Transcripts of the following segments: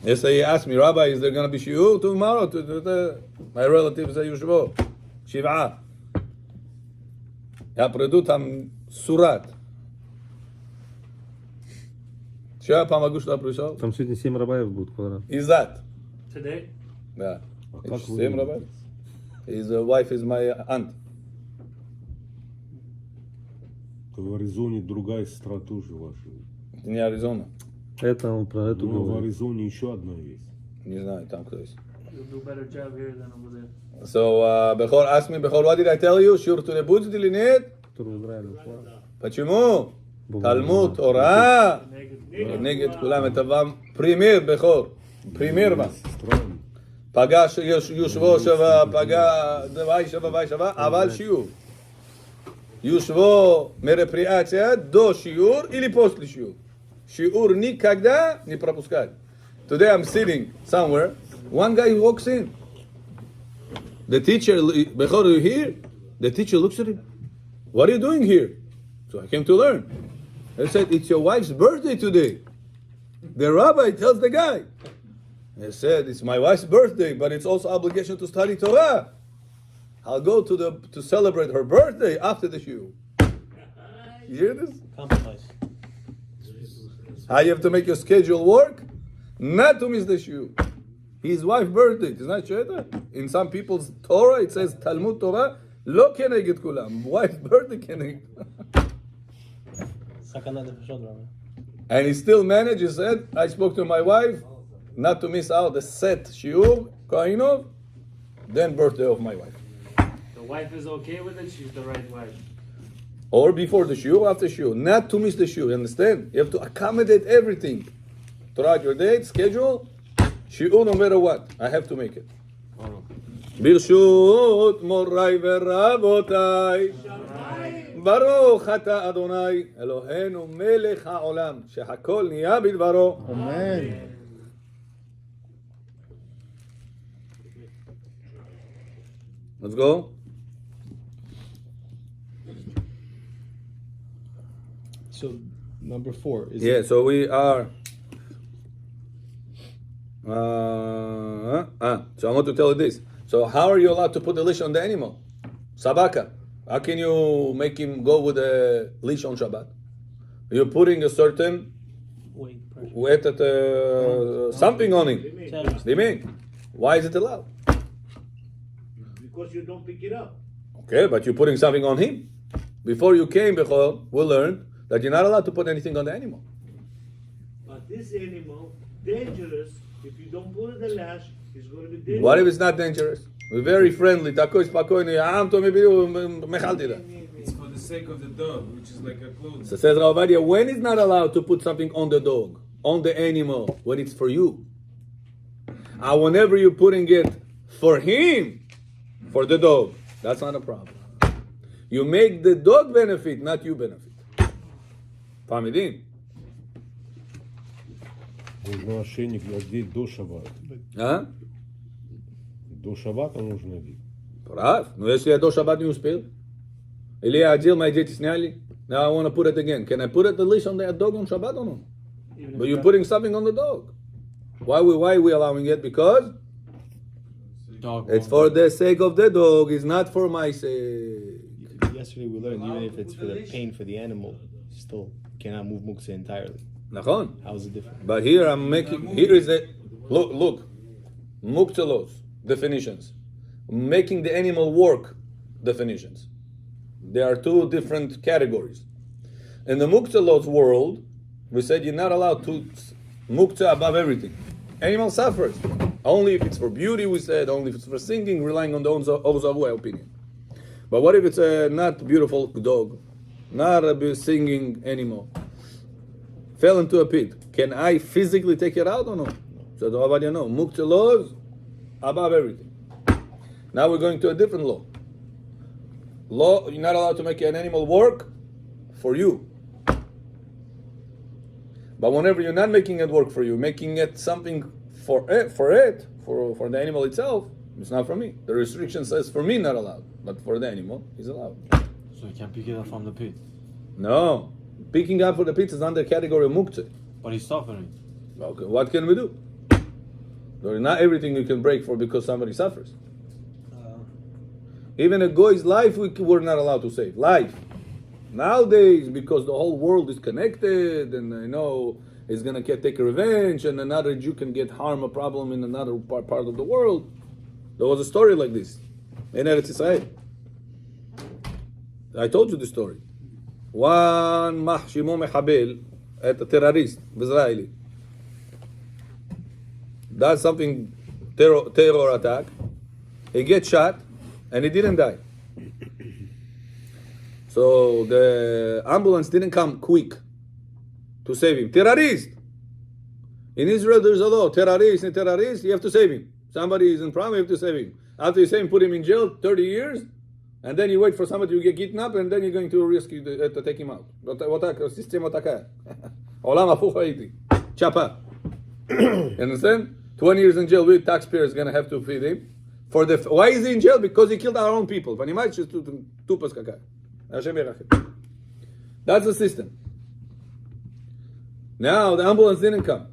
Yesterday he asked me, Rabbi, is there going to be shiur tomorrow? My relatives say, Yushvo, Shiv'ah. יפרדו אותם סורת. Что по могу что пришел? Там сегодня 7 рабаев будет квадрат. Is that? Today? Да. как вы 7 рабаев. His wife is my aunt. В Аризоне другая сестра тоже ваша. Это не Аризона. Это он про эту Но в говорит. Аризоне еще одна есть. Не знаю, там кто есть. You'll do a better job here than over there. So, Bechor asked me, Bechor, what did I tell you? Shiur to the Butz или нет? Который в Израиле ушла. почему? Талмуд, Тора. נגד כולם, את אבם פרימיר, בכור. פרימיר בה. פגע יושבו שווה, פגע דווי שווה, אבל שיעור. Юшво мероприятие до shiur или после shiur. Shiur никогда не пропускать. Today I'm sitting somewhere. One guy walks in. The teacher, before you here, the teacher looks at him. What are you doing here? So I came to learn. He said, it's your wife's birthday today. The rabbi tells the guy. He said, it's my wife's birthday, but it's also obligation to study Torah. I'll go to celebrate her birthday after the shiur. You hear this? Compromise. How you have to make your schedule work? Not to miss the shiur. His wife's birthday. It's not shayta. In some people's Torah, it says Talmud Torah, lo keneged kulam. Wife's birthday keneged. And he still managed, he said, I spoke to my wife, not to miss out the set shiur, Kainov, then birthday of my wife. The wife is okay with it, she's the right wife. Or before the shiur, after shiur. Not to miss the shiur, you understand? You have to accommodate everything. Throughout your date, schedule, shiur no matter what. I have to make it. ברשות מוריי ורבותיי, ברוך אתה אדוני, אלוהינו מלך העולם, שהכל נהיה בדברו. אמן. Let's go. So number 4 is Yeah, so we are. So I want to tell you this. So how are you allowed to put the leash on the animal? Sabaka. How can you make him go with a leash on Shabbat? You're putting a certain weight at something on him. Limit. Why is it allowed? Because you don't pick it up. Okay, but you're putting something on him. Before you came, Bechol, we learned that you're not allowed to put anything on the animal. But this animal, dangerous. If you don't put it the lash, it's going to be dangerous. What if it's not dangerous? We're very friendly. It's for the sake of the dog, which is like a clothes. So says Rav Ovadia, when is not allowed to put something on the dog, on the animal, when it's for you? And whenever you're putting it for him, for the dog, that's not a problem. You make the dog benefit, not you benefit. Famidin. Нужно ошейник одеть до шаббата. А? До шаббата нужно одеть. Прав. Но если я до шаббат не успел, или я одел, мои дети сняли, now I want to put it again. Can I put the leash on the dog on Shabbat or no? But you're putting something on the dog. Why are we allowing it? Because it's for the sake of the dog. It's not for my sake. yesterday we learned even if it's for the pain for the animal, still cannot move muktzah entirely. Nachon. How is it different? But here I'm making. Here is a look. Muktzah laws definitions. Making the animal work definitions. There are two different categories. In the muktzah laws world, we said you're not allowed to muktzah above everything. Animal suffers. Only if it's for beauty, we said, only if it's for singing, relying on the Ozahu opinion. But what if it's a not beautiful dog, not a singing animal, fell into a pit? Can I physically take it out or no? So the Ovadia no. Muktzah laws above everything. Now we're going to a different law. Law, you're not allowed to make an animal work for you. But whenever you're not making it work for you, making it something for the animal itself, it's not for me. The restriction says for me not allowed, but for the animal is allowed. So you can pick it up from the pit. No, picking up for the pit is under category of muktzah. But he's suffering. Okay, what can we do? There is not everything you can break for because somebody suffers. Even a guy's life we're not allowed to save. Life. Nowadays, because the whole world is connected, and I know it's gonna take revenge, and another Jew can get harm, a problem in another part of the world. There was a story like this in Eretz Yisrael. I told you the story. One mahshimo mechabel, a terrorist, Israeli, does something terror attack. He gets shot, and he didn't die. So the ambulance didn't come quick to save him. Terrorist! In Israel, there's a law. Terrorist, you have to save him. Somebody is in problem, you have to save him. After you save him, put him in jail 30 years, and then you wait for somebody to get kidnapped, and then you're going to rescue, to take him out. System otaka. Olam hapuch haiti. Chapa. You understand? 20 years in jail, we taxpayers going to have to feed him. Why is he in jail? Because he killed our own people. That's the system. Now the ambulance didn't come.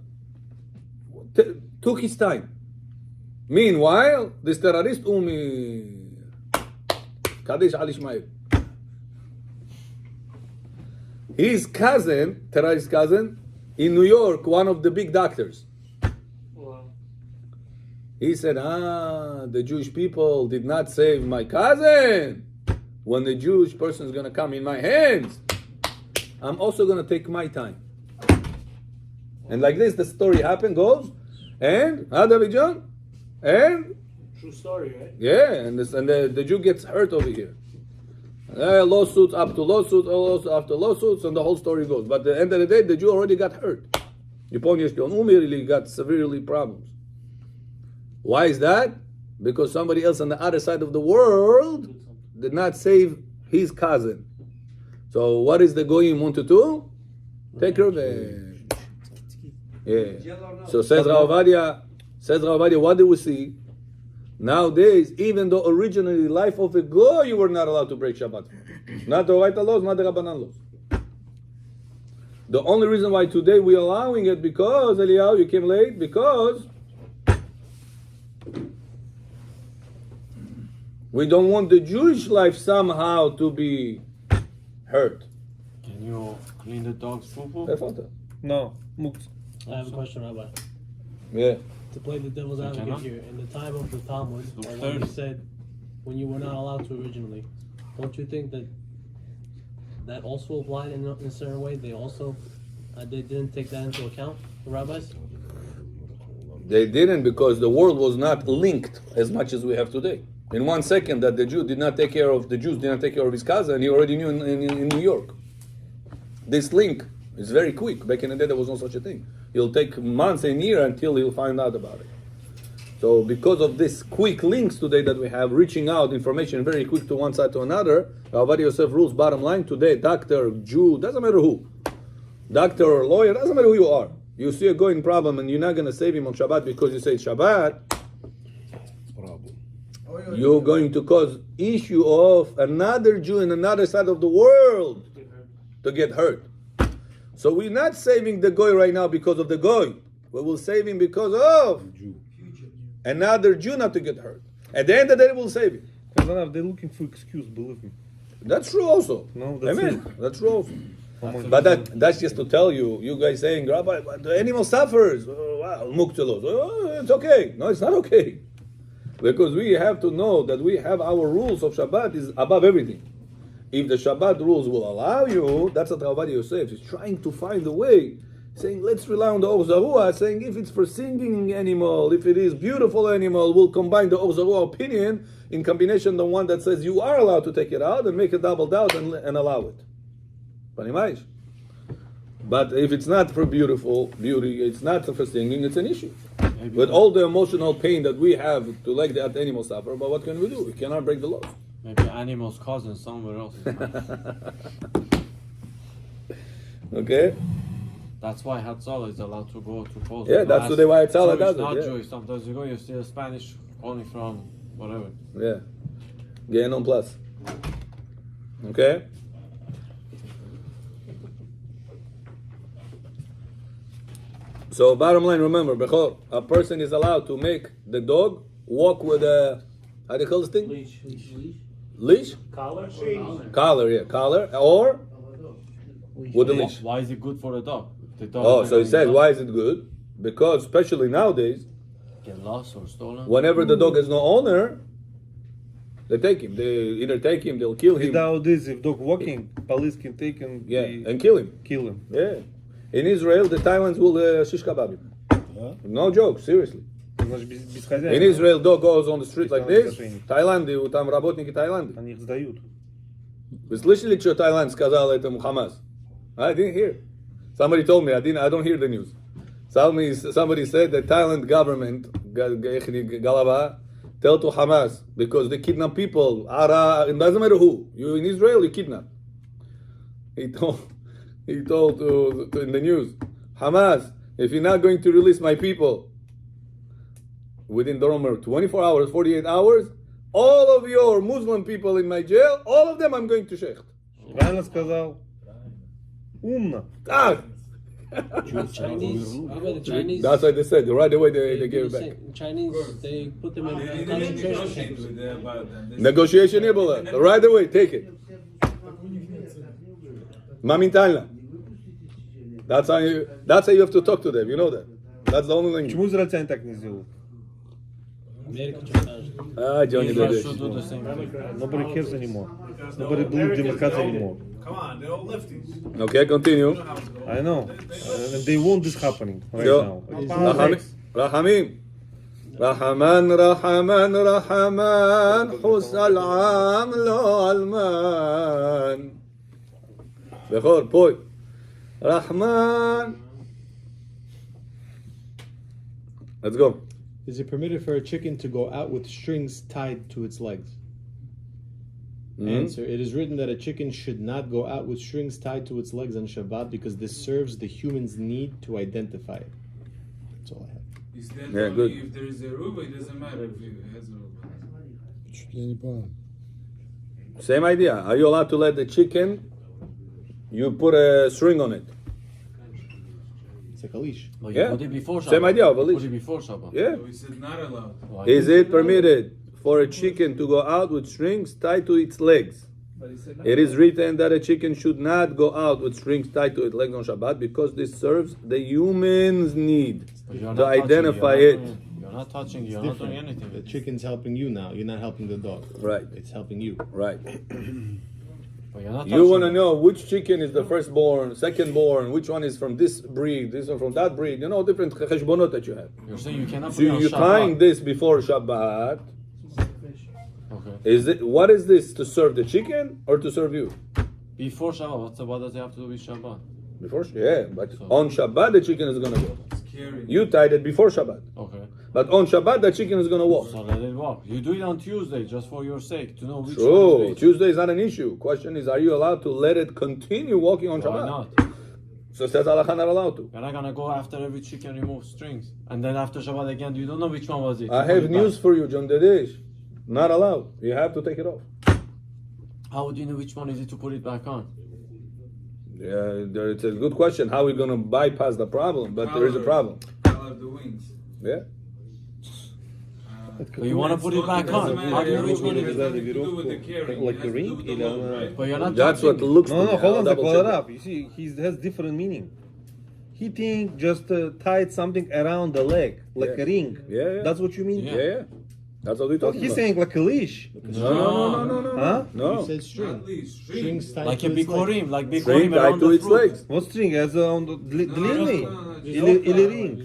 Took his time. Meanwhile, this terrorist Kaddish al Ishmael. His cousin, terrorist cousin, in New York, one of the big doctors. Wow. He said, the Jewish people did not save my cousin. When the Jewish person is going to come in my hands, I'm also going to take my time. And like this, the story goes, and David John, and True story, right? yeah, and the Jew gets hurt over here. Lawsuits up to lawsuits, lawsuits after lawsuits, and the whole story goes. But at the end of the day, the Jew already got hurt. Really got severely problems. Why is that? Because somebody else on the other side of the world did not save his cousin. So what is the goyim want to do? Take revenge. Yeah. So says Rav Ovadia, what do we see? Nowadays, even though originally life of a goy, you were not allowed to break Shabbat. Not the Oraita laws, not the Rabbanan laws. The only reason why today we're allowing it because, Eliyahu, you came late, because we don't want the Jewish life somehow to be hurt. Can you clean the dog's poo-poo? No, mukt. I have a question, Rabbi. Yeah. To play the devil's advocate here, in the time of the Talmud, or when you said when you were not allowed to originally, don't you think that also applied in a certain way? They also they didn't take that into account, the rabbis? They didn't, because the world was not linked as much as we have today. In 1 second that the Jews did not take care of his cousin, he already knew in New York. This link is very quick. Back in the day, there was no such a thing. It'll take months and years until he'll find out about it. So because of this quick links today that we have, reaching out information very quick to one side to another, Avodah Yosef rules, bottom line, today, doctor, Jew, doesn't matter who. Doctor or lawyer, doesn't matter who you are. You see a going problem and you're not going to save him on Shabbat because you say Shabbat, you're going to cause issue of another Jew in another side of the world to get hurt. So we're not saving the goy right now because of the goy. We will save him because of another Jew not to get hurt. At the end of the day, we'll save him. They're looking for excuse, believe me. That's true also. No, that's Amen. it. That's true also. But that's just to tell you, you guys saying, Rabbi, the animal suffers. Oh, wow, muktelos. Oh, it's okay. No, it's not okay. Because we have to know that we have our rules of Shabbat is above everything. If the Shabbat rules will allow you, that's what Rav Ovadia Yosef is trying to find a way, saying let's rely on the Or Zarua, saying if it's for singing animal, if it is beautiful animal, we'll combine the Or Zarua opinion in combination the one that says you are allowed to take it out and make a double doubt and allow it. But if it's not for beauty, it's not for singing, it's an issue. Maybe With all the emotional pain that we have to let that animal suffer, but what can we do? We cannot break the laws. Maybe animal's cousin somewhere else. Okay? That's why Hatzalah is allowed to go to post. Yeah, that's today why Hatzalah does it, Not yeah. Jewish. Sometimes you go, you see a Spanish calling from whatever. Yeah. Gehenom plus. Okay? So bottom line, remember, Bechor, a person is allowed to make the dog walk with a, how do you call this thing? Leash? Collar? Collar, yeah, collar, or with a leash. Why is it good for the dog? The dog Oh, is so he gonna said, get why is it good? Because especially nowadays, lost or stolen? whenever the dog has no owner, they take him. They either take him, they'll kill him. Without this, if dog walking, police can take and Yeah, and kill him. kill him. Yeah. In Israel, the Thailands will shish kebab him. No joke, seriously. Значит, без хозяина. In Israel, dog goes on the street like this. Отношений. Таиланде, там работники Таиланда. Они их сдают. Вы слышали, что Таиланд сказал этому Хамас? I didn't hear. Somebody told me. I don't hear the news. Somebody said the Thailand government, Galava, tell to Hamas because they kidnap people. It doesn't matter who. You in Israel, you kidnap. He told in the news, Hamas, if you're not going to release my people within the 24 hours, 48 hours, all of your Muslim people in my jail, all of them I'm going to shecht. Правильно сказал. Умно. Ah! Chinese, remember the Chinese? That's what they said. Right away they gave it back. Chinese, they put them in They didn't concentration negotiate camps. with them about that. They said- Negotiation не было. Right away, take it. Моментально. That's how you have to talk to them. You know that. That's the only language. Почему израильтяне так не сделают? America что скажет. Ah, Johnny Israel did should it. do the same thing. Nobody cares anymore. Nobody believes democracy anymore. Come on, they're all lefties. Okay, continue. I know. And they want this happening right Sure. now. Rahamim. Rahaman, Rahaman, Rahaman, Hus al-Am lo alman. Bechor, boy. Rahman. Let's go. Is it permitted for a chicken to go out with strings tied to its legs? Answer. It is written that a chicken should not go out with strings tied to its legs on Shabbat because this serves the human's need to identify it. That's all I have. Is that Yeah, only good. if there is a ruba, it doesn't matter if it has a ruba. Same idea. Are you allowed to let the chicken, you put a string on it? It's like a leash. But Yeah. you put it before Shabbat. Same idea of a leash. Put it before Shabbat. Yeah. So we said not allowed. Why? Is it permitted for a chicken to go out with strings tied to its legs? It is written that a chicken should not go out with strings tied to its legs on Shabbat because this serves the human's need But you're to not touching, identify you're it. not doing- You're not touching, you're It's not doing different. anything. The chicken's helping you now. You're not helping the dog. Right. It's helping you. Right. But you're not You want to touching. know which chicken is the firstborn, secondborn, which one is from this breed, this one from that breed. You know, different cheshbonot that you have. You're saying you cannot So put it on you're tying Shabbat. this before Shabbat. Okay. Is it? What is this to serve the chicken or to serve you? Before Shabbat, what does it have to do with Shabbat? Before, yeah, but on Shabbat the chicken is gonna go. Scary. You tied it before Shabbat, Okay. but on Shabbat the chicken is gonna walk. So let it walk. You do it on Tuesday just for your sake to know which one True. is which. Tuesday is not an issue. Question is, are you allowed to let it continue walking on Why Shabbat? not? So says halacha not allowed to. You're not gonna go after every chicken remove strings, and then after Shabbat again, you don't know which one was it. I You put have it news back. for you, John Dedesh. Not allowed. You have to take it off. How would you know which one is it to put it back on? Yeah, it's a good question. How are we gonna bypass the problem? But there is a problem. Color of the wings. Yeah. But you want to put it back on. How do you know which one it is? Nothing to do with the carrying. Like It a has to ring? do with the Или load, она- right? But you're not That's what it touching. looks No, to no, me. hold I'll on, they double call check it that. up. You see, he has different meaning. He think just tied something around the leg, like Yeah. a ring. Yeah, yeah. That's what you mean? Yeah. Yeah, yeah. That's what we're But talking he's about. saying like a leash. No. Huh? No. You said string. At least Strings tied Like to a its legs. bikorim, like String bikorim tied around to the its fruit. legs. What string? As on the длинный? no, Или ring?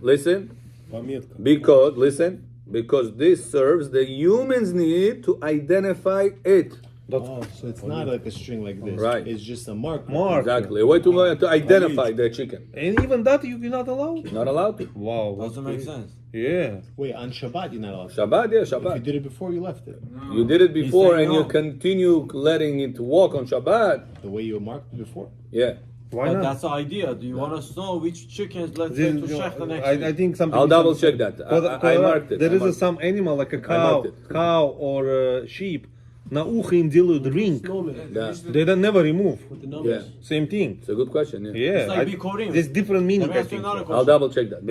Listen. Пометка. Because this serves the human's need to identify it. Oh, so it's not like a string like this. Right. It's just a mark. Mark. Exactly. A way to identify the chicken. And even that you're not allowed? Not allowed to. Wow. Doesn't make sense. Yeah. Wait, on Shabbat you're not allowed. Shabbat, yeah, If you Shabbat. did it before, you left it. You did it before saying and you no. continue letting it walk on Shabbat. The way you marked it before. Yeah. Why But not? that's the idea. Do you want to know which chickens let's say to shecht the next I week? think something. I'll double check that. I marked it. There I is marked it. some animal like a I marked it. cow or a sheep На ухо им делают ring. Snowman. Yeah. They don't never remove. With the numbers. Yeah. Same thing. It's a good question. Yeah. Yeah. It's like Bikorim. There's different meaning, Let me I ask you think. another So. I'll question. double check that.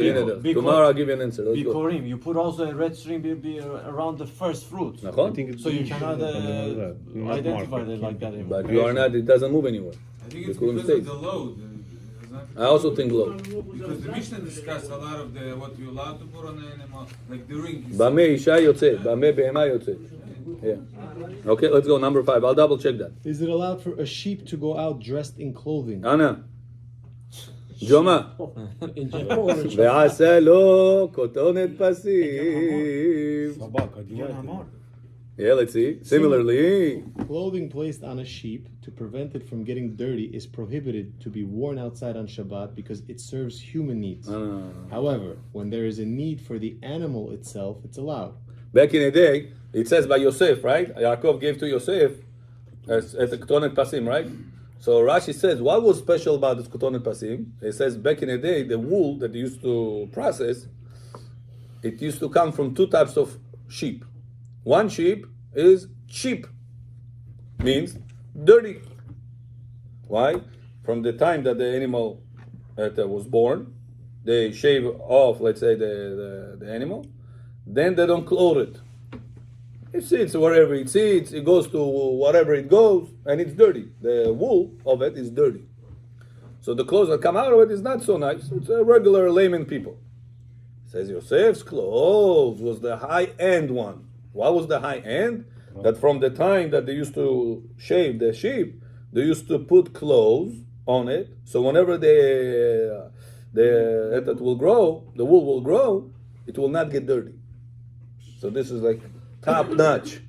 Tomorrow I'll give you an answer. Let's go. Bikorim, you put also a red string be around the first fruit. I נכון? think it's So you cannot Not identify marked. it like that anymore. But you are not. It doesn't move anywhere. I think The it's Kurim because of stays. the load. It's not- I also think low. Because the Mishnah discussed a lot of what you're allowed to put on the animal, like the ring. is- במה אישה יוצאת? במה בהמה יוצאת? Yeah. Okay, let's go. Number 5. I'll double check that. Is it allowed for a sheep to go out dressed in clothing? Anna. ג'ומא. In general, or in Shabbat? ועשה לו כותונת פסים. Собака одевает. Yeah, let's see. Similarly, Clothing placed on a sheep to prevent it from getting dirty is prohibited to be worn outside on Shabbat because it serves human needs. However, when there is a need for the animal itself, it's allowed. back in the day, it says by Yosef, right? Yaakov gave to Yosef as a ketonet pasim, right? So Rashi says, what was special about this ketonet pasim? It says back in the day, the wool that they used to process, it used to come from two types of sheep. One sheep is cheap, means dirty. Why? From the time that the animal was born, they shave off, let's say, the animal. Then they don't clothe it. It sits wherever it sits, it goes to wherever it goes, and it's dirty. The wool of it is dirty. So the clothes that come out of it is not so nice. It's a regular layman people. It says Yosef's clothes was the high-end one. What was the high-end? That from the time that they used to shave the sheep, they used to put clothes on it. So whenever it will grow, the wool will grow, it will not get dirty. So this is like top notch.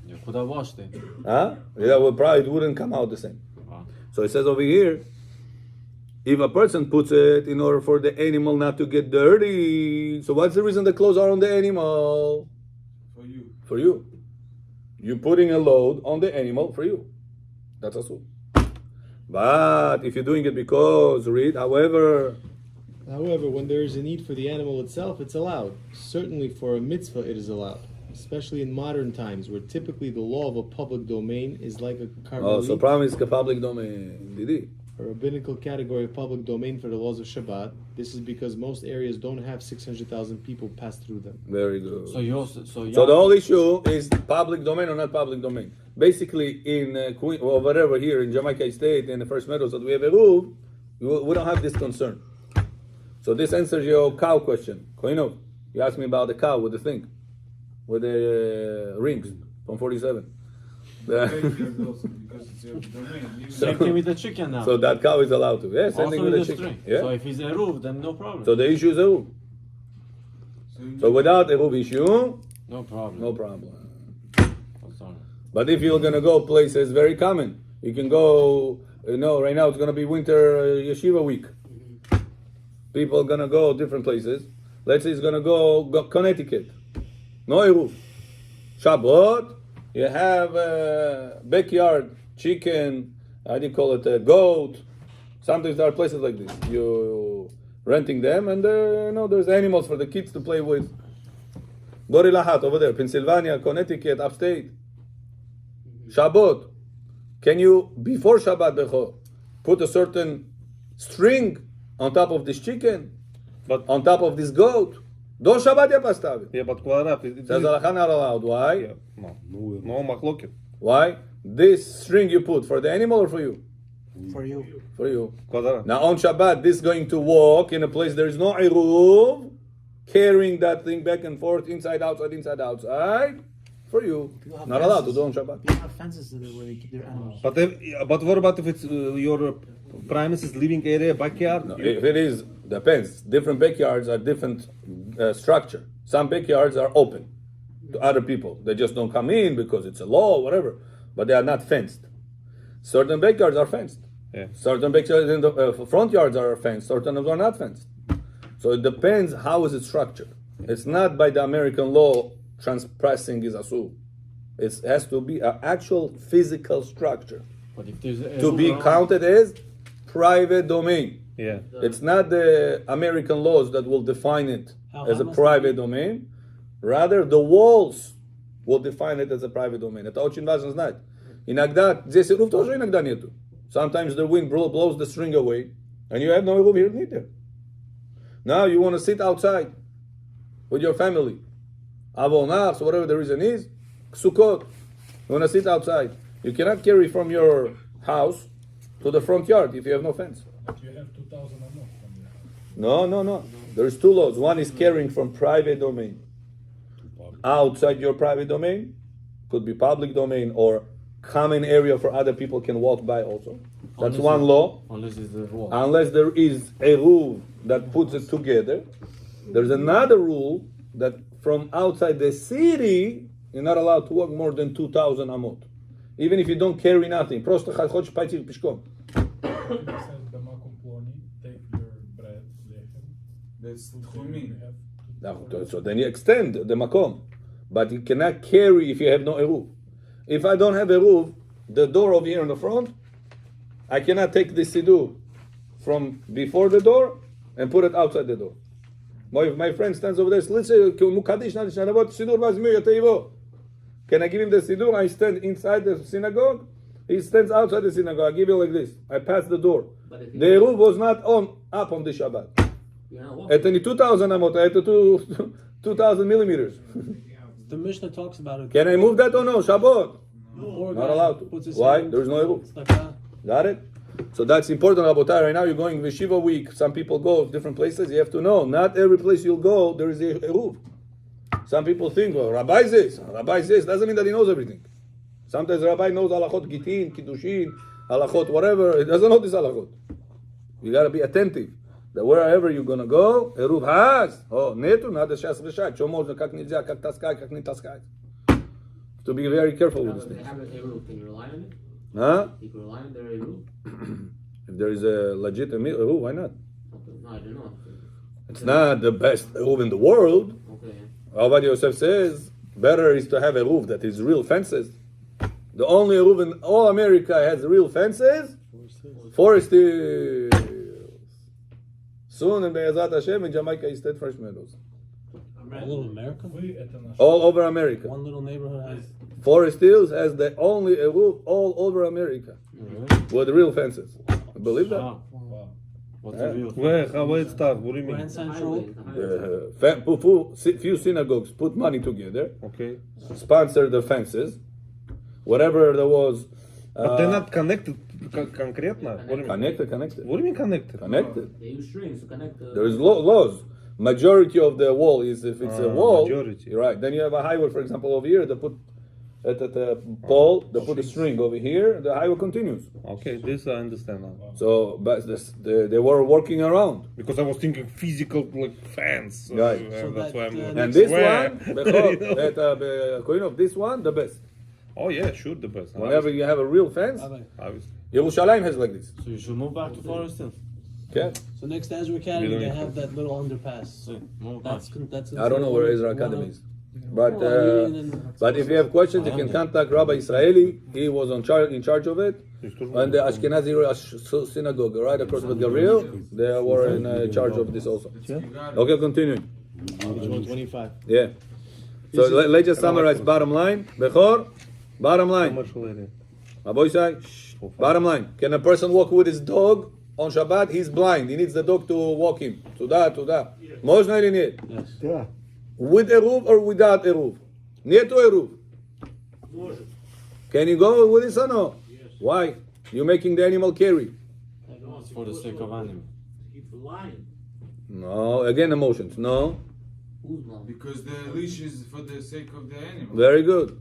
You could have washed it. Huh? Yeah, well, probably it wouldn't come out the same. So it says over here, if a person puts it in order for the animal not to get dirty, so what's the reason the clothes are on the animal? For you. For you. You're putting a load on the animal for you. That's also. But if you're doing it because, however, When there is a need for the animal itself, it's allowed. Certainly for a mitzvah, it is allowed. Especially in modern times, where typically the law of a public domain is like a oh, so carmelit, problem is public domain. Didi. a rabbinical category of public domain for the laws of Shabbat. This is because most areas don't have 600,000 people pass through them. Very good. So you also, So the whole issue is public domain or not public domain. Basically, in Queen or whatever here in Jamaica State, in the First Meadows that we have a roof, we don't have this concern. So this answers your cow question. Koinov, you asked me about the cow with the thing, with the rings from 47. Because it's your domain. same thing with the chicken now. So that cow is allowed to. Yeah, same also thing with with the the chicken. string. So Yeah. if it's a roof, then no problem. So the issue is a roof. So without a roof issue, no problem. no problem. Oh, sorry. But if you're gonna go places, very common. You can go. Right now it's gonna be winter yeshiva week. People are gonna go different places. Let's say it's gonna go Connecticut. No roof. Shabbat. You have backyard chicken. How do you call it? A goat. Sometimes there are places like this. You renting them, and there's animals for the kids to play with. Gorilla Hat over there, Pennsylvania, Connecticut, upstate. Shabbat. Can you, before Shabbat, Becho, put a certain string on top of this chicken, But on top of this goat? Do Shabbat ya pastavi. yeah, but Klaraf, Says Halacha not allowed. Why? yeah, no machloket. Why? This string you put for the animal or for you? For you. For you. Klaraf. Now on Shabbat, this is going to walk in a place there is no iruv, carrying that thing back and forth, inside, outside, for you. Not allowed to do on Shabbat. People have fences where they keep their animals. But what about if it's your premises, living area, backyard? No, if it is, depends. Different backyards are different structure. Some backyards are open to other people. They just don't come in because it's a law, whatever. But they are not fenced. Certain backyards are fenced. Yeah. Certain backyards in the front yards are fenced. Certain of them are not fenced. So it depends how is it structured. It's not by the American law transpressing is asur. It has to be an actual physical structure But if there's a to be roof around- counted as private domain. Yeah. It's not the American laws that will define it How as a must private domain. Rather, the walls will define it as a private domain. Это очень важно знать. Иногда, здесь эрув тоже иногда нету. Sometimes the wind blows the string away, and you have no eruv here neither. Now you want to sit outside with your family. Avonach, so whatever the reason is, Sukkot. You want to sit outside. You cannot carry from your house to the front yard if you have no fence. You have 2,000 amot from your house. No. There's two laws. One is carrying from private domain outside your private domain. Could be public domain or common area for other people can walk by also. That's one law. Unless it's the wall. Unless there is a rule that puts it together. There's another rule that from outside the city, you're not allowed to walk more than 2,000 amot. Even if you don't carry nothing. Просто хочешь пойти пешком. It says b'makom ploni, take your bread, lechem. That's tchumin. So then you extend the makom. But you cannot carry if you have no eruv. If I don't have eruv, the door over here in the front, I cannot take the siddur from before the door and put it outside the door. If my friend stands over there, listen, can I give him the siddur? I stand inside the synagogue. He stands outside the synagogue. I give you like this. I pass the door. The eruv was not up on the Shabbat. Это не 2,000 amot, это 2,000 millimeters. The Mishnah talks about it. Can I move that or no? Shabbat. Poor Not guy allowed to. puts his Why? hand There is no eruv. It's like that. Got it? So that's important, Rabotai. Right now you're going Yeshiva week. Some people go different places. You have to know, not every place you'll go, there is a eruv. Some people think, well, Rabbi says. Doesn't mean that he knows everything. Sometimes Rabbi knows halachot gitin, kiddushin, halachot whatever. He doesn't know this halachot. You got to be attentive. That wherever you're going to go, eruv has. Oh, netu, надо сейчас решать. Что можно, как нельзя, как таскать, как не таскать. To be very careful with this thing. Can you rely on it? Huh? You can rely on their rule? If there is a legitimate eruv, why not? No, I don't know. It's not the best eruv in the world. Okay. Rabbi Yosef says, better is to have a eruv that is real fences. The only eruv in all America has real fences. Forest hills. Soon in Be'ezat Hashem in Jamaica is State Fresh Meadows. All over America? All over America. One little neighborhood has. Forest Hills has the only eruv all over America with real fences. Believe that? Wow. What's the real? Where? How it start? What do you mean? Grand Central. Few synagogues put money together, Okay. sponsor the fences, whatever there was. But they're not connected concretely. What do you mean? Connected. What do you mean connected? Connected. They use strings to connect the... There is laws. Majority of the wall is if it's a wall. Majority. Right. Then you have a highway, for example, over here. They put at the pole. They put a string over here. The highway continues. Okay, this I understand now. So, but they were working around. Because I was thinking physical like fans. Right. So That's why I'm that, like, And this where? one, You know? this one, the best. Oh yeah, sure, the best. Whenever you have a real fence, Obviously. Yerushalayim has like this. So you should move back to Forest Hills. Okay. So next to Ezra Academy, they have that little underpass. So move back. That's. I don't know where Ezra Academy is. But Well, but if you have questions, you can contact Rabbi Israeli. He was in charge of it. And the Ashkenazi synagogue right across with Gabriel, they were in charge of this also. Okay, continue. Page 125. Yeah. So let's just summarize. Bottom line, Bechor. Bottom line. Commercial area. Aboisai. Bottom line. Can a person walk with his dog on Shabbat? He's blind. He needs the dog to walk him. To that. Можно или нет? Yeah. With eruv or without eruv? Нету eruv. Может. Can you go with this or no? Yes. Why? You're making the animal carry. It's for the sake of animal. Keep lying. No. Again, emotions. No. Who's blind? Because the leash is for the sake of the animal. Very good.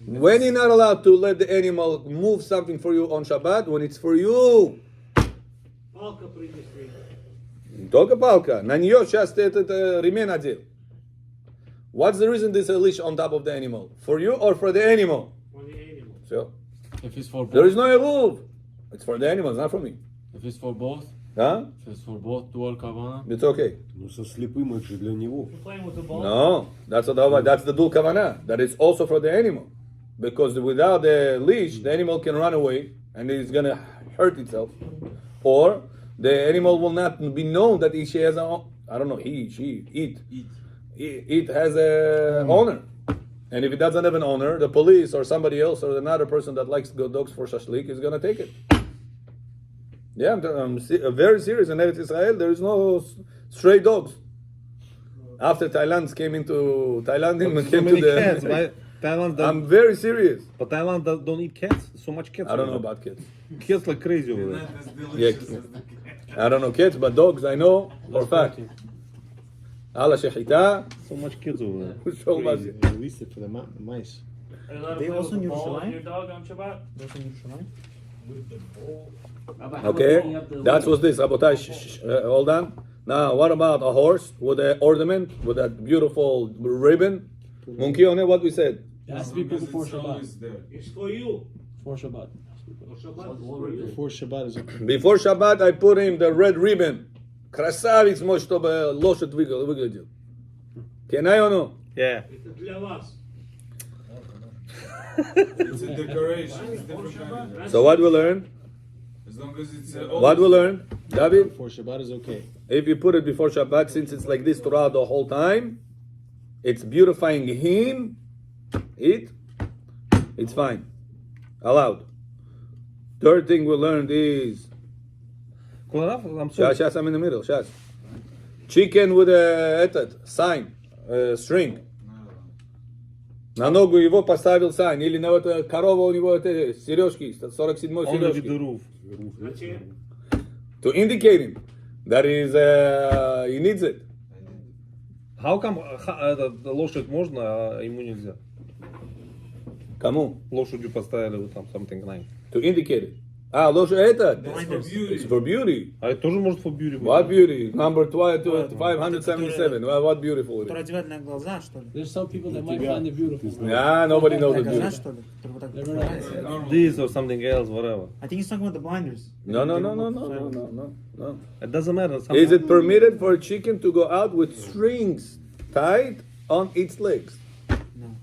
When you're not allowed to let the animal move something for you on Shabbat, when it's for you. Палка принесли. Только палка. На нее сейчас этот ремень одел. What's the reason there's a leash on top of the animal? For you or for the animal? For the animal. So, If it's for there is both, no eruv. It's for the animals, not for me. if it's for both, Huh? if it's for both dual kavana, It's okay. Ну, со слепым это же для него. You're playing with the ball? No, that's the dul kavanah. That is also for the animal, because without the leash, the animal can run away and it's gonna hurt itself, or the animal will not be known that she has a. I don't know. He, she, it has a owner. And if it doesn't have an owner, the police or somebody else or another person that likes good dogs for shashlik is going to take it. Yeah, I'm very serious. In Eretz Israel, there is no stray dogs. After Thailand came into Thailand, But so came many to the. cats, right? Thailand I'm very serious. But Thailand don't eat cats. So much cats. I don't know over there. about kids. Cats like crazy over there. Yeah, I don't know kids, but dogs I know for a fact. Allah shehita. So much kids over there. So much. They released it for the mice. Are you allowed to They play also with in the ball Yerushalayim? with your dog on Shabbat? Those in Yerushalayim? With the bowl. Okay, that was this. Rabotai, hold on. Now, what about a horse with an ornament, with that beautiful ribbon? Munkione, what we said? It has to be put before Shabbat. It's for you. Before Shabbat. For Shabbat, it's for you. Before Shabbat is okay. Before Shabbat, I put him the red ribbon. Красавец мой, чтобы лошадь выглядел. Kenai or no? Yeah. Это для вас. It's a decoration. It's different kind of. So what we learn? As long as it's What we learn? David? Before Shabbat is okay. If you put it before Shabbat, since it's like this throughout the whole time, it's beautifying him, it's fine. Allowed. Third thing we learned is I'm sorry. Shas, I'm in the middle. Shas. Chicken with a sign, string. На ногу его поставил sign. Или на это корова у него это сережки, 47-й Only with the сережки. roof. Зачем? To indicate him that he needs it. How come лошадь можно, а ему нельзя? Кому? Лошадью поставили вот там something nice. To indicate it. Лошадь это. That's for beauty. It's for beauty. А это тоже может for beauty быть. What beauty? Number 577. What beautiful it Которые is. одевают на глаза, что ли? There's some people that might find it beautiful. Yeah, nobody knows the На глаза, beauty. что ли? Которые вот так Never know. открываются. This or something else, whatever. I think he's talking about the blinders. No. No. It doesn't matter. Is it permitted for a chicken to go out with strings tied on its legs? No.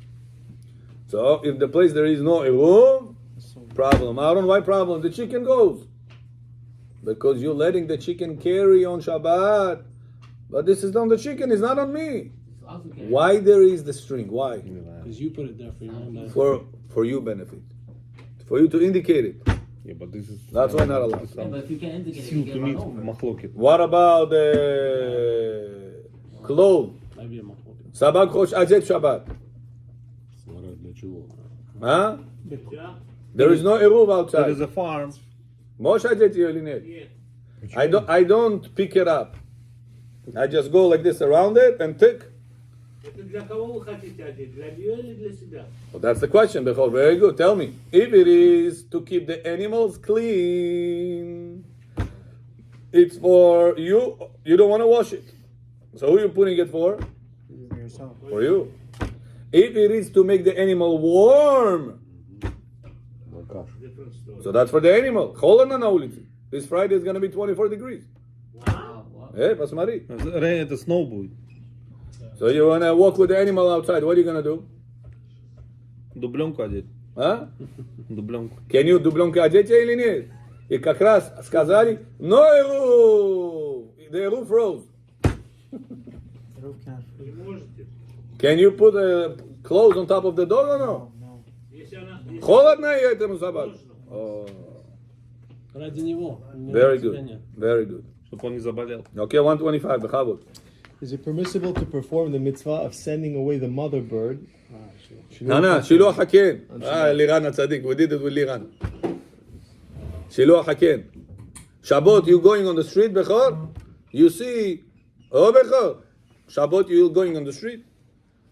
So if the place there is no room, So, problem. I don't know why problem. The chicken goes. Because you're letting the chicken carry on Shabbat. But this is on the chicken, it's not on me. Why there is the string? Why? Because you put it there for your own benefit. For you benefit. For you to indicate it. yeah, but this is. That's why not allowed. Yeah, but if you can indicate it, Still you to get me, run over. махлокет. What about the clothes? Maybe a machloket. Sabak chosh ajet Shabbat. Смотря для чего. Huh? Yeah. There is no eruv There is outside. a farm. Mosh ajet yolineh. Yeah. I don't pick it up. I just go like this around it and tick. Это для кого вы хотите одеть? Для нее или для себя? Well, that's the question, Bechor. Very good. Tell me. If it is to keep the animals clean, it's for you. You don't want to wash it. So who are you putting it for? yourself. For you. If it is to make the animal warm, Different story. so that's for the animal. Холодно на улице. This Friday is going to be 24 degrees. Wow. Hey, посмотри. Rain, это snow будет. So you want to walk with the animal outside. What are you going to do? Дубленку одеть. Huh? Дубленку. Can you дубленку одеть или нет? И как раз сказали, no eruv. The eruv froze. The roof can't. Не можете. Can you put clothes on top of the dog or no? No. Если она... если Холодно этому собаке. можно. Oh, Ради него. very good. Very good. Чтобы он не заболел. Okay, 125, בכבוד. Is it permissible to perform the mitzvah of sending away the mother bird? שילוח הקן. לירן הצדיק, we did it with לירן. שילוח הקן. Shabbat, you going on the street, בכור? You see, בכור. Shabbat, you going on the street?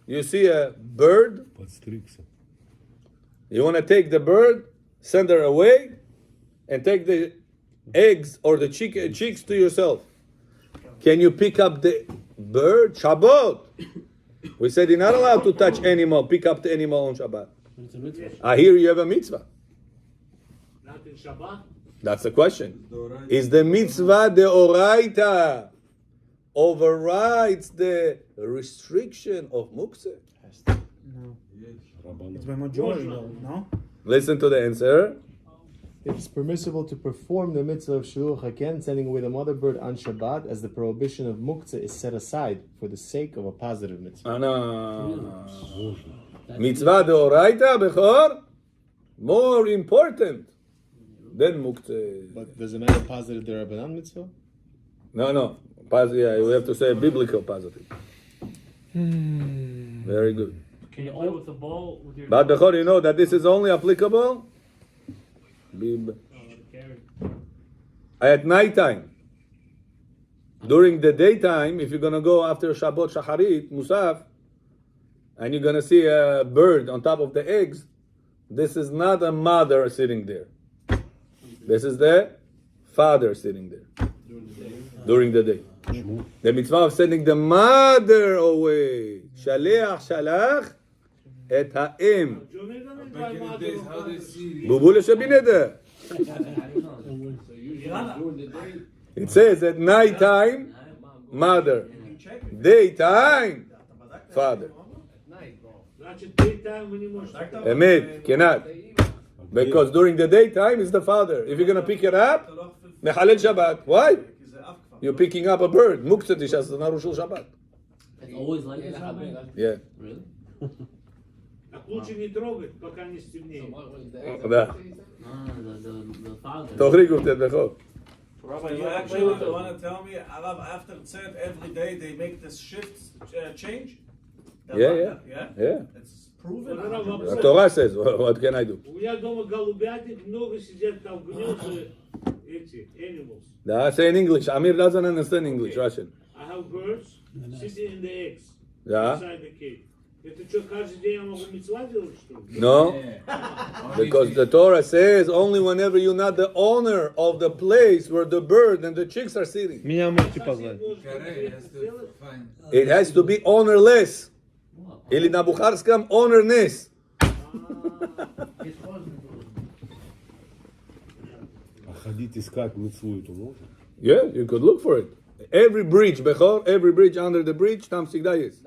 You see a bird? Подстригся. You want to take the bird, send her away, and take the eggs or the chicks to yourself. Can you pick up the bird? Shabbat. We said you're not allowed to touch animal, pick up the animal on Shabbat. It's a mitzvah. I hear you have a mitzvah. Not in Shabbat? That's the question. Is the mitzvah the oraita overrides the restriction of muktzeh? No. It's by majority, though. No? Listen to the answer. It's permissible to perform the mitzvah of Shiluch HaKen, sending away the mother bird on Shabbat, as the prohibition of muktzah is set aside for the sake of a positive mitzvah. No. Mitzvah deoraita bechor more important than muktzeh. But does it matter positive derabanan mitzvah? No. Yeah, we have to say biblical positive. Very good. Can you play with the ball with your But bechor, you know that this is only applicable carry? at night time. During the daytime, if you're gonna go after Shabbat Shacharit, Musaf, and you're gonna see a bird on top of the eggs, this is not a mother sitting there. This is the father sitting there. During the day. The mitzvah of sending the mother away. Shaleach shalach et ha'im. Bubule shabineder. It says at night time, mother. Daytime, father. Emet, cannot. Because during the daytime is the father. If you're going to pick it up, Mechalel Shabbat. Why? You're picking up a bird. Muktzah tishas narushul Shabbat. It's always like this, Rabbi? Yeah. Really? Так лучше не трогать, пока не стемнеет. Да. The father. תוכריגו את בכל. Rabbi, you actually want to tell me, after tzed every day they make this shift change? Yeah. It's proven. התורה says, what can I do? У меня дома голубятник, много сидят там в гнезде, эти, animals. I say in English. Amir doesn't understand English, Russian. I have birds sitting in the eggs Yeah. inside the cage. Это что, каждый день я могу мицва делать, что ли? No. Because the Torah says only whenever you're not the owner of the place where the bird and the chicks are sitting. Меня можете позвать. It has to be ownerless. Или на бухарском ownerless. А ходить искать митцву эту можно? Yeah, you could look for it. Every bridge, Bechor, every bridge under the bridge, там всегда есть.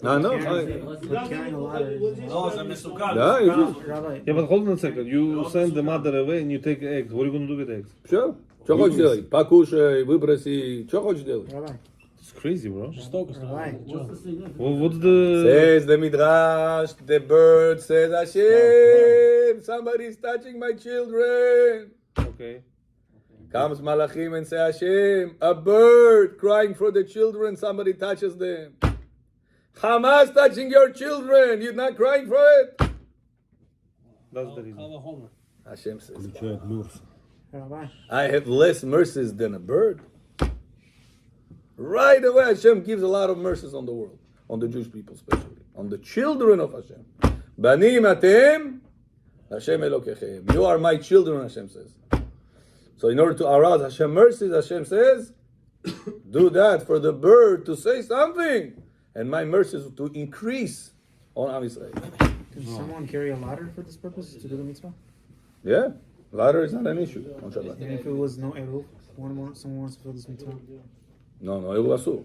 I know. Carrying a ladder. Yeah, you do. Rabbi, Yeah, but hold on a second. You send the mother away and you take eggs. What are you going to do with eggs? Sure. Что хочешь делать? Покушай, выброси. Что хочешь делать? Rabbi, It's crazy, bro. Just focus on Rabbi. it. What's the significance? Well, what's the... Says the Midrash, the bird says, Hashem, somebody's touching my children. Okay. Comes Malachim and say, Hashem, a bird crying for the children, somebody touches them. Hamas touching your children, you're not crying for it? That's the reason. Call a homer. Hashem says, Включает мерз. Rabbi. I have less mercies than a bird. Right away, Hashem gives a lot of mercies on the world, on the Jewish people especially, on the children of Hashem. Banim atem, Hashem Elokechem. You are my children, Hashem says. So in order to arouse Hashem mercies, Hashem says, do that for the bird to say something, and my mercies to increase on Am Yisrael. Can someone carry a ladder for this purpose to do the mitzvah? Yeah, ladder is not an issue on Shabbat. And if it was no eruv, someone wants to fill this mitzvah? No, it will asur.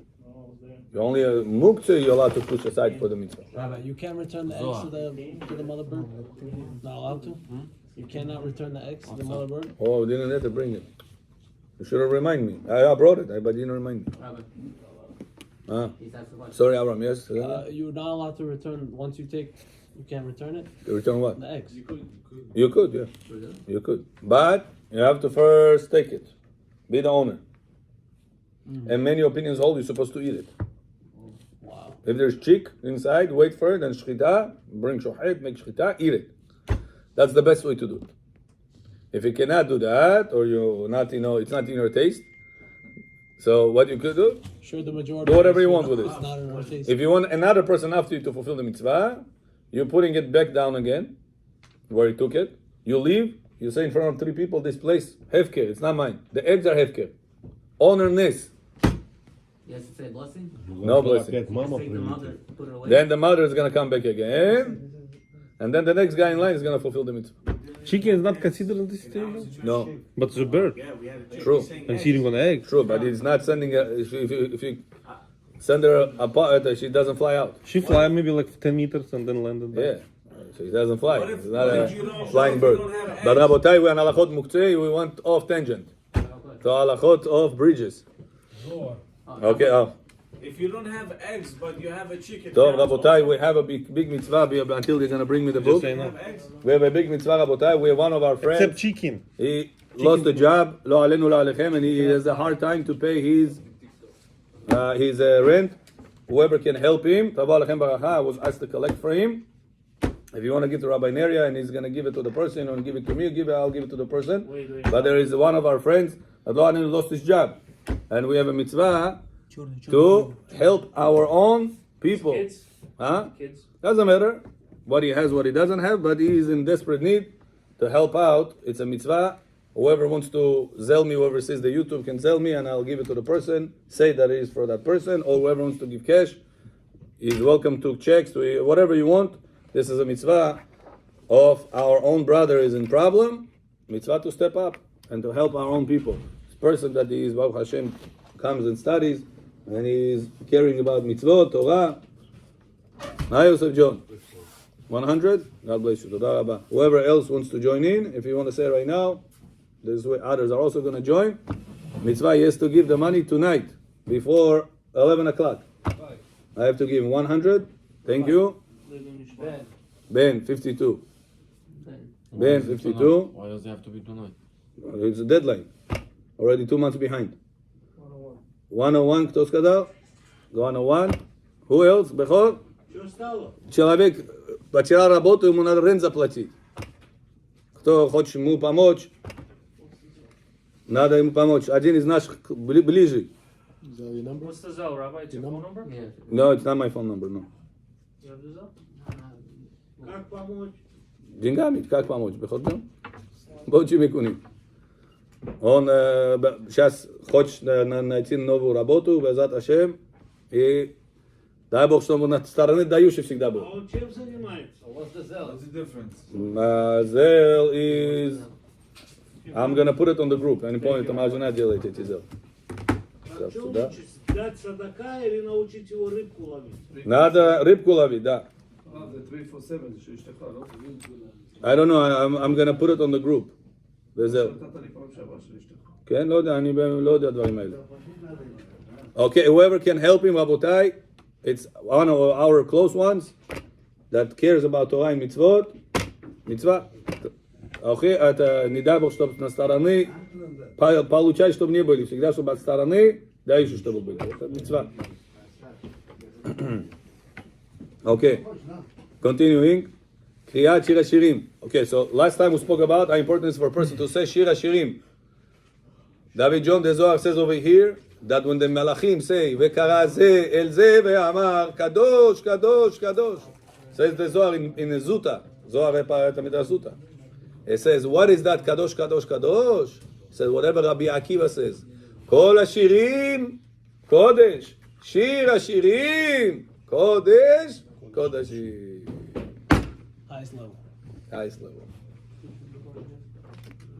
You only muktzah you're allowed to push aside for the mitzvah. Rabbi, you can't return the eggs to the mother bird? Not allowed to? You cannot return the eggs to the mother bird? Oh, didn't have to bring it. You should have reminded me. I brought it, but you didn't remind me. Rabbi, Ah. he's asked a question. Sorry, Avram, yes? You're not allowed to return, once you can't return it? You return what? The eggs. You could, yeah. You could. But you have to first take it. Be the owner. And many opinions hold you're supposed to eat it. Wow. If there's chick inside, wait for it, and shchita, bring shohet, make shchita, eat it. That's the best way to do it. If you cannot do that, or you're not, it's not in your taste, so what you could do, Sure, the majority. do whatever you want with It's it. not in our taste. If you want another person after you to fulfill the mitzvah, you're putting it back down again, where you took it. You leave, you say in front of 3 people, this place, hefker, it's not mine. The eggs are hefker. Honorness. Yes, to say blessing? No blessing. Опять мама Take the mother, прилетит. put it away. Then the mother is going to come back again, and then the next guy in line is going to fulfill the mitzvah. Chicken is not considered in this table? No, But it's a bird. true. And it's eating on the egg. True, but it's not sending if you send her apart, she doesn't fly out. She fly maybe like 10 meters and then landed back. Yeah, so it doesn't fly. It's not a flying bird. But Rabotai, we're on Halachot Muktzei, we went off tangent. So Halachot off bridges. Zohar. Okay, If you don't have eggs, but you have a chicken. טוב, רבותיי, we have a big mitzvah until they're going to bring me the book. say You no. have eggs? We have a big mitzvah, רבותיי. We have one of our Except friends. chicken. He lost a job, לא עלינו לא עליכם, and he has a hard time to pay his rent. Whoever can help him, תבוא עליכם ברכה. I was asked to collect for him. If you want to give to Rabbi Neria and he's going to give it to the person, or give it to me, I'll give it to the person. Wait. But there is one of our friends, לא עלינו, lost his job. And we have a mitzvah to help our own people. Kids. Huh? Kids. Doesn't matter what he has, what he doesn't have, but he is in desperate need to help out. It's a mitzvah. Whoever wants to sell me, whoever sees the YouTube can sell me, and I'll give it to the person. Say that it is for that person, or whoever wants to give cash is welcome to checks, to whatever you want. This is a mitzvah of our own brother is in problem. Mitzvah to step up and to help our own people. This person that is Baruch Hashem comes and studies, and he is caring about mitzvot, Torah. Hi, Yosef John. 100? God bless you. Toda rabba. Whoever else wants to join in, if you want to say right now, this way others are also going to join. Mitzvah, he has to give the money tonight, before 11 o'clock. I have to give 100. Thank you. Ben, 52. Ben, 52. Why does it have to be tonight? It's a deadline. Already 2 months behind. 101, кто сказал? 101. Who else? Бехор? Что стало? Человек потерял работу, ему надо рент заплатить. Кто хочет ему помочь, надо ему помочь. Один из наших ближе. Is that your number? What's the Zohar, Rabbi? It's your phone number? Yeah. No, it's not my phone number, no. You have the Zohar? Как помочь? Деньгами, как помочь? Бехор John? Бочи мекуним. Он сейчас хочет найти новую работу, Безат Ашем, и дай Бог, чтобы на стороне дающий всегда был. А он чем занимается? What's the difference? Зел is... I'm gonna put it on the group. Они помнят, там жена делает эти зел. А что лучше, дать садака или научить его рыбку ловить? Надо рыбку ловить, да. I don't know, I'm gonna put it on the group. וזהו. כן, לא יודע, אני לא יודע דברים האלה. Okay, whoever can help him, רבותיי, it's one of our close ones that cares about Torah and mitzvot. Mitzvah. Okay, это не дай Бог, чтобы на стороне, получай, чтобы не были. Всегда, чтобы от стороны, дай еще, чтобы были. Это mitzvah. Okay, continuing. Kriyat Shir HaShirim. Okay, so last time we spoke about how important it is for a person to say Shir HaShirim. David John the Zohar says over here that when the Malachim say Vekara ze el ze ve'amar kadosh kadosh kadosh, says the Zohar in the Zuta. Zohar Tamid Zuta. It says, what is that kadosh kadosh kadosh? It says whatever Rabbi Akiva says. Kol HaShirim kodesh. Shir HaShirim kodesh kodashim. Highest level. Highest level.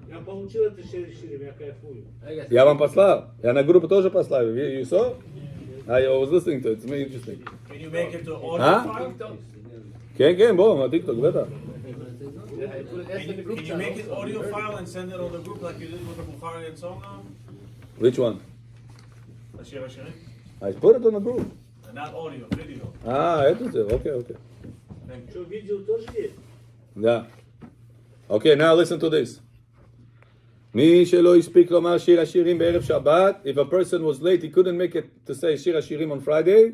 Я получил это шире, я кайфую. Я вам послал. Я на группу тоже послал. You saw? I was listening to it. It's very interesting. Can you make it to audio Huh? file? כן, כן, בוא, מהטיקטוק, בטח. Can you make it audio file and send it on the group like you did with the Bukhari and so on? Which one? The Shir HaShirim? I put it on the group. And not audio, video. Это זה, okay. Что, видео тоже есть? Да. Okay, now listen to this. מי שלא הספיק לומר שיר השירים בערב שבת, if a person was late, he couldn't make it to say שיר השירים on Friday,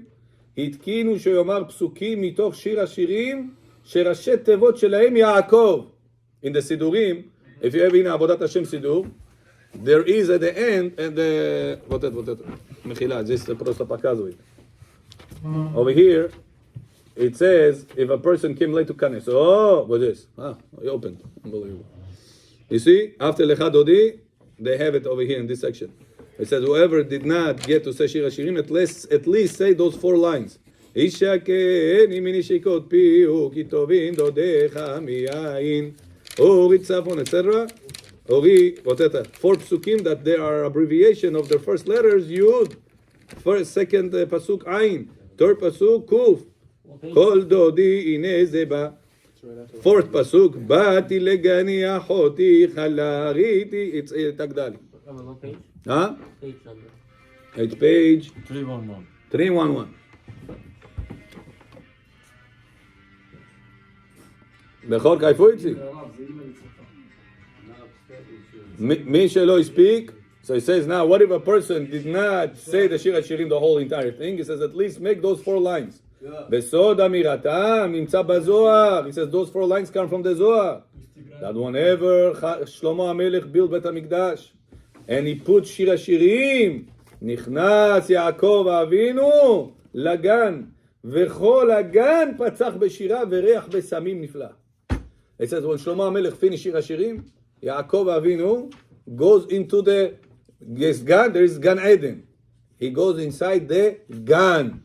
התקינו שיאמר פסוקים מתוך שיר השירים, שראשי תיבות שלהם יעקב. In the סידורים, if you have in עבודת השם סידור, there is at the end, and the... вот это, מחילה, здесь просто показывает. Over here, it says, if a person came late to Kanes, what's this? He opened. Unbelievable. You see, after Lecha Dodi, they have it over here in this section. It says, whoever did not get to say Shir HaShirim, at least say those 4 lines. Ishakeni minishikot piu kitovim dodecha miyain ori tzafon, etc. Ori, what's that? 4 psukim that they are abbreviation of the first letters, Yud. Second pasuk, Ain. Third pasuk, Kuf. Kol dodi ine zeba. 4th pasuk, Bati legani achoti chalariti. It's תגדל. What page? Huh? Page number. It's page 311. 311. בכור כיפו איציק. מי שלא הספיק, so he says now, what if a person did not say the Shir HaShirim the whole entire thing? He says at least make those 4 lines. בסוד אמירתם נמצא בזוהר. He says those 4 lines come from the Zohar. That whenever Shlomo HaMelech built בית המקדש and he put Shir HaShirim, נכנס יעקב אבינו לגן וכל הגן פצח בשירה וריח בסמים נפלא. It says when Shlomo HaMelech finished Shir HaShirim, Yaakov Avinu goes into the Gan, there is Gan Eden. He goes inside the Gan.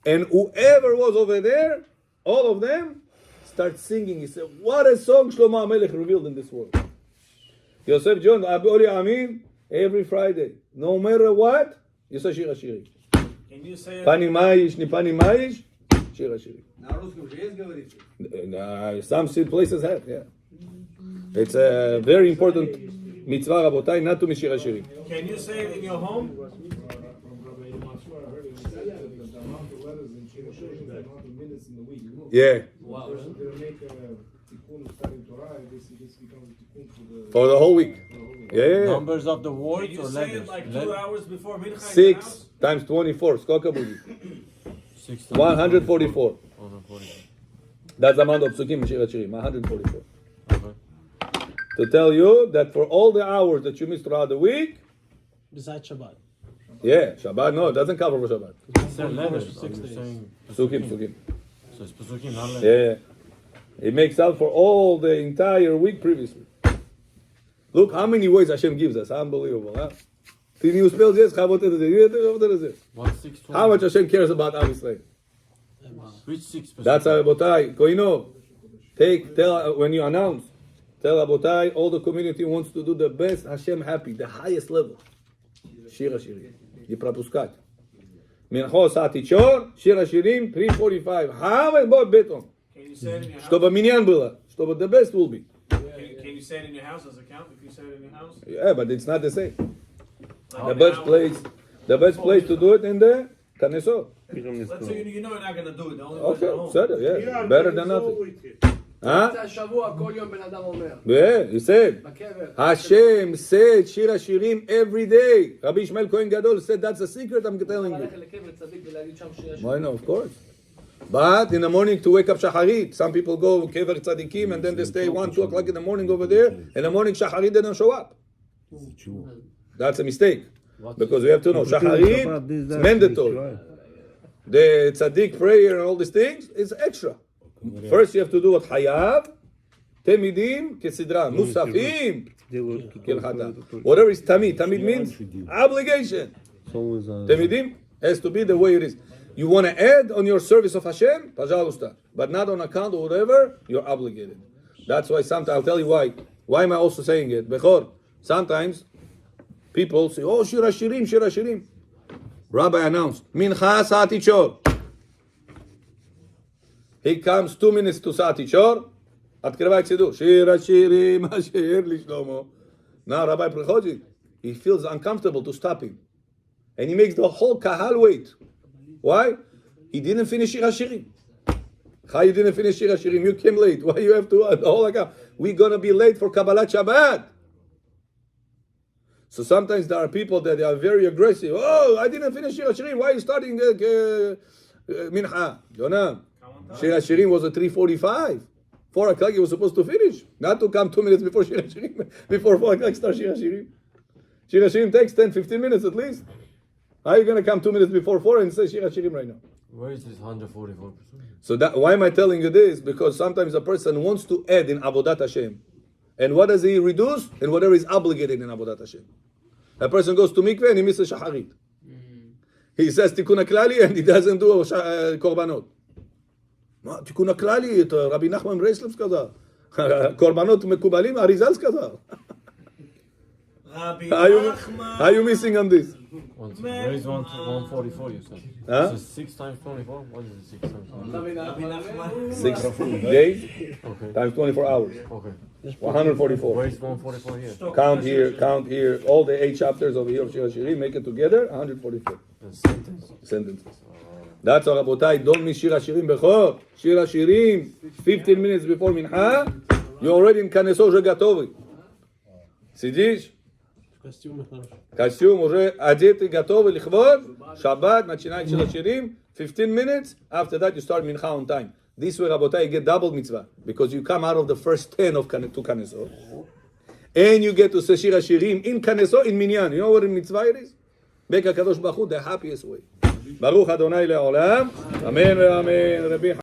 And whoever was over there, all of them, start singing. He said, what a song Shlomo HaMelech revealed in this world. Yosef John, Abu Oli Amin, every Friday, no matter what, you say Shir HaShirim. Can you say Pani Maish, Nipani Maish, Shir HaShirim. Some places have, yeah. It's a very important mitzvah, Rabotai, not to miss Shir HaShirim. Can you say it in your home? Yeah. Wow. For the whole week. Yeah. Numbers of the words Can you or say letters? it like 2 hours before Mincha in the 6 house? times 24. Skoka Budi. 6 144. 144. That's the amount of psukim in Shir HaShirim. 144. Okay. To tell you that for all the hours that you miss throughout the week, Besides Shabbat. yeah, Shabbat, no, it doesn't cover for Shabbat. It's letters. I'm 6 days. saying Psukim. So it's Pesukim, not letters. Yeah. It makes up for all the entire week previously. Look how many ways Hashem gives us. Unbelievable, huh? New spells, yes. How 1, 6, 12. much Hashem cares about Am Yisrael. Which 6 Pesukim? That's Abotai. Koino. Tell when you announce. Tell Abotai, all the community wants to do the best. Hashem happy, the highest level. Shir HaShirim. Yiprapuskat. Mincho Satichor, Shir HaShirim, 345. How about Beton? Can you say it in your house? Чтобы minyan было. Чтобы the best will be. Can you say it in your house as a count if you say it in your house? Yeah, but it's not the same. Like The an best hour? place to do it in the Knesset. Let's say you know you're not going to do it. The only way Okay, is at home. said it, yeah. Better than nothing. Huh? השבוע כל יום בן אדם אומר. Yeah, he said. בקבר. Hashem said Shir HaShirim every day. Rabbi Ishmael Kohen Gadol said that's a secret I'm telling you. ללכת לקבר צדיק ולהגיד שם שיר Why not? Of course. But in the morning to wake up Shacharit, some people go Kever Tzadikim and then they stay 1, 2 o'clock in the morning over there. In the morning Shacharit they don't show up. That's a mistake. Because we have to know Shacharit is mandatory. The Tzadik prayer and all these things is extra. First you have to do what Hayav, Temidim, Kesidra, Musafim, Kilchata. Whatever is Tamid. Tamid means obligation. Temidim has to be the way it is. You want to add on your service of Hashem, Pajalusta. But not on account of whatever, you're obligated. That's why sometimes, I'll tell you why. Why am I also saying it? Bechor, sometimes people say, oh, Shir HaShirim, Shir HaShirim. Rabbi announced, Mincha Satichor. He comes 2 minutes to Satichor. Открывай Tziddur. Shir HaShirim, Asher li Shlomo. Now Rabbi Prichodji, he feels uncomfortable to stop him. And he makes the whole Kahal wait. Why? He didn't finish Shir HaShirim. How you didn't finish Shir HaShirim? You came late. Why you have to the whole account? We're going to be late for Kabbalat Shabbat. So sometimes there are people that they are very aggressive. Oh, I didn't finish Shir HaShirim. Why are you starting Mincha? Yonah. Shir HaShirim was at 3:45. 4 o'clock he was supposed to finish. Not to come 2 minutes before Shir HaShirim. Before 4 o'clock start Shir HaShirim. Shir HaShirim takes 10-15 minutes at least. How are you going to come 2 minutes before 4 and say Shir HaShirim right now? Where is this 144%? So why am I telling you this? Because sometimes a person wants to add in Avodat Hashem. And what does he reduce? And whatever is obligated in Avodat Hashem. A person goes to mikveh and he misses Shacharit. He says Tikkun HaKlali and he doesn't do Korbanot. תיקון הכללי, רבי נחמן ברסלב כזה, קורבנות מקובלים, אריזל כזה. Rabbi How you missing on this? Where is 144 you said? Huh? So 6 times 24? What is it 6 times 24? 6 days Okay. times 24 hours. Okay. 144. Where is 144 here? Count here, all the 8 chapters over here of Shir HaShirim, make it together, 144. sentences. That's all, רבותיי, don't miss שיר השירים בכור. שיר השירים, 15 minutes before מנחה, you're already in כנסו уже готовый. Сидишь? Костюм уже одетый, готовый, לכבוד. Shabbat, начинает שיר השירים, 15 minutes, after that you start mincha on time. This way, רבותיי, you get double mitzvah, because you come out of the first 10 of to כנסו. And you get to say שיר השירים in כנסו, in minyan. You know what in mitzvah it is? בק הקדוש ברוך הוא, the happiest way. ברוך אדוני לעולם, אמן ואמן. רבי